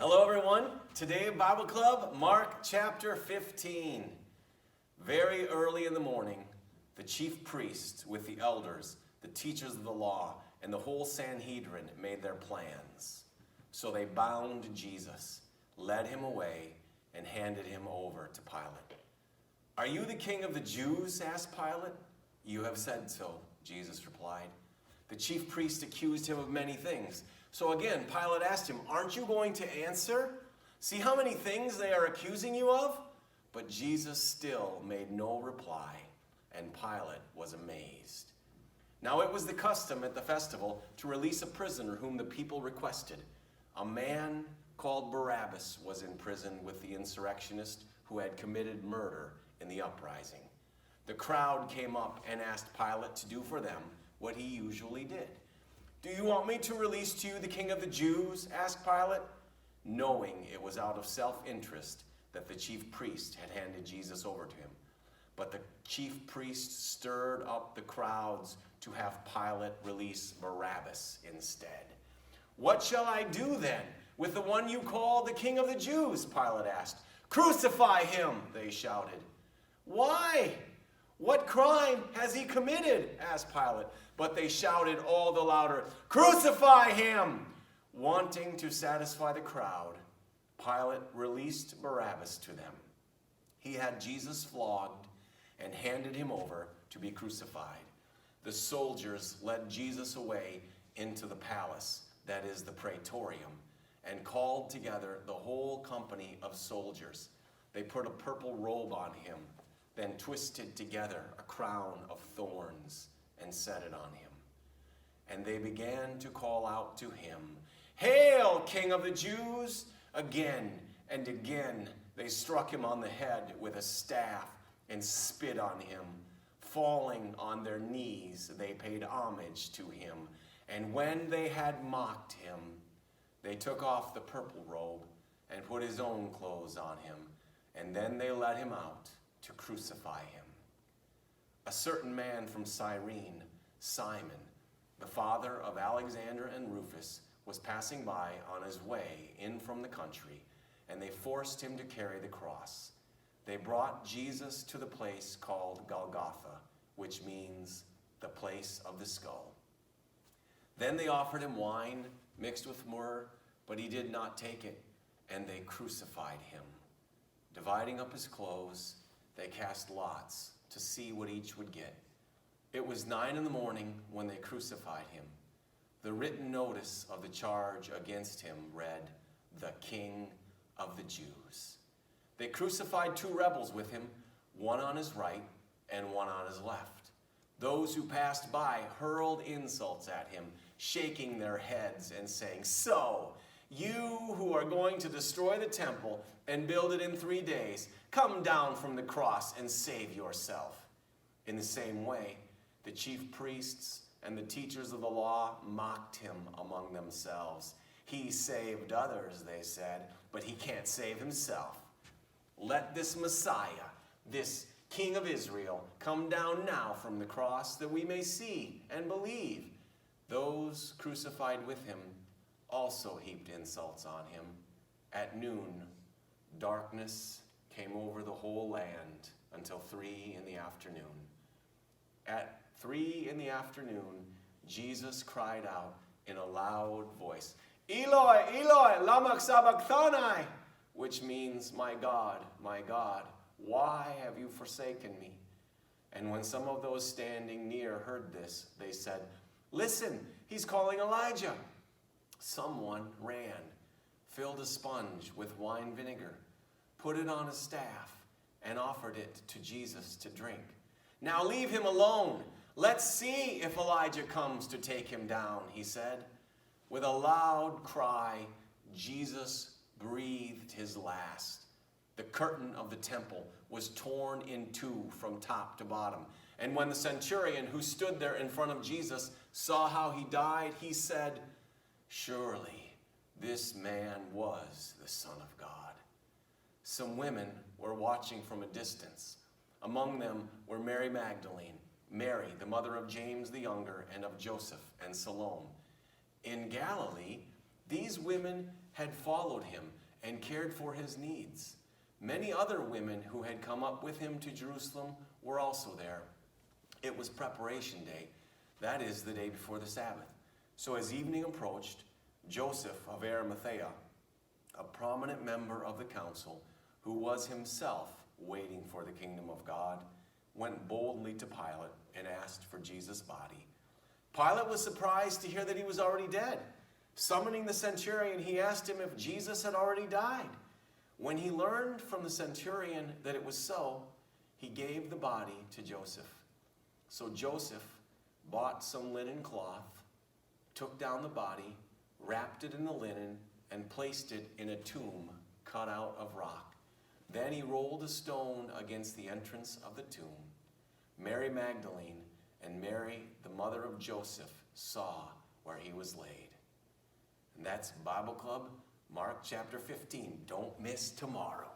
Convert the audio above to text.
Hello everyone. Today Bible Club, Mark chapter 15. Very early in the morning, the chief priests with the elders, the teachers of the law, and the whole Sanhedrin made their plans. So they bound Jesus, led him away, and handed him over to Pilate. "Are you the king of the Jews?" asked Pilate. "You have said so," Jesus replied. The chief priest accused him of many things. So again, Pilate asked him, "Aren't you going to answer? See how many things they are accusing you of?" But Jesus still made no reply, and Pilate was amazed. Now it was the custom at the festival to release a prisoner whom the people requested. A man called Barabbas was in prison with the insurrectionist who had committed murder in the uprising. The crowd came up and asked Pilate to do for them what he usually did. "Do you want me to release to you the king of the Jews?" asked Pilate, knowing it was out of self-interest that the chief priest had handed Jesus over to him. But the chief priest stirred up the crowds to have Pilate release Barabbas instead. "What shall I do then with the one you call the king of the Jews?" Pilate asked. "Crucify him," they shouted. "Why? What crime has he committed?" asked Pilate. But they shouted all the louder, "Crucify him!" Wanting to satisfy the crowd, Pilate released Barabbas to them. He had Jesus flogged and handed him over to be crucified. The soldiers led Jesus away into the palace, that is the praetorium, and called together the whole company of soldiers. They put a purple robe on him, then twisted together a crown of thorns and set it on him. And they began to call out to him, "Hail, King of the Jews!" Again and again they struck him on the head with a staff and spit on him. Falling on their knees, they paid homage to him. And when they had mocked him, they took off the purple robe and put his own clothes on him. And then they led him out to crucify him. A certain man from Cyrene, Simon, the father of Alexander and Rufus, was passing by on his way in from the country, and they forced him to carry the cross. They brought Jesus to the place called Golgotha, which means the place of the skull. Then they offered him wine mixed with myrrh, but he did not take it, and they crucified him. Dividing up his clothes, they cast lots to see what each would get. It was 9 a.m. when they crucified him. The written notice of the charge against him read, "The King of the Jews." They crucified 2 rebels with him, one on his right and one on his left. Those who passed by hurled insults at him, shaking their heads and saying, "So, you who are going to destroy the temple and build it in 3 days, come down from the cross and save yourself." In the same way, the chief priests and the teachers of the law mocked him among themselves. "He saved others," they said, "but he can't save himself. Let this Messiah, this King of Israel, come down now from the cross that we may see and believe." Those crucified with him also heaped insults on him. At noon, darkness came over the whole land until 3 in the afternoon. At 3 in the afternoon, Jesus cried out in a loud voice, "Eloi, Eloi, lama sabachthani," which means, my God, why have you forsaken me?" And when some of those standing near heard this, they said, "Listen, he's calling Elijah." Someone ran, filled a sponge with wine vinegar, put it on a staff, and offered it to Jesus to drink. "Now leave him alone. Let's see if Elijah comes to take him down," he said. With a loud cry, Jesus breathed his last. The curtain of the temple was torn in 2 from top to bottom. And when the centurion who stood there in front of Jesus saw how he died, he said, "Surely this man was the Son of God." Some women were watching from a distance. Among them were Mary Magdalene, Mary, the mother of James the Younger, and of Joseph and Salome. In Galilee, these women had followed him and cared for his needs. Many other women who had come up with him to Jerusalem were also there. It was preparation day, that is, the day before the Sabbath. So as evening approached, Joseph of Arimathea, a prominent member of the council, who was himself waiting for the kingdom of God, went boldly to Pilate and asked for Jesus' body. Pilate was surprised to hear that he was already dead. Summoning the centurion, he asked him if Jesus had already died. When he learned from the centurion that it was so, he gave the body to Joseph. So Joseph bought some linen cloth, took down the body, wrapped it in the linen, and placed it in a tomb cut out of rock. Then he rolled a stone against the entrance of the tomb. Mary Magdalene and Mary, the mother of Joseph, saw where he was laid. And that's Bible Club, Mark chapter 15. Don't miss tomorrow.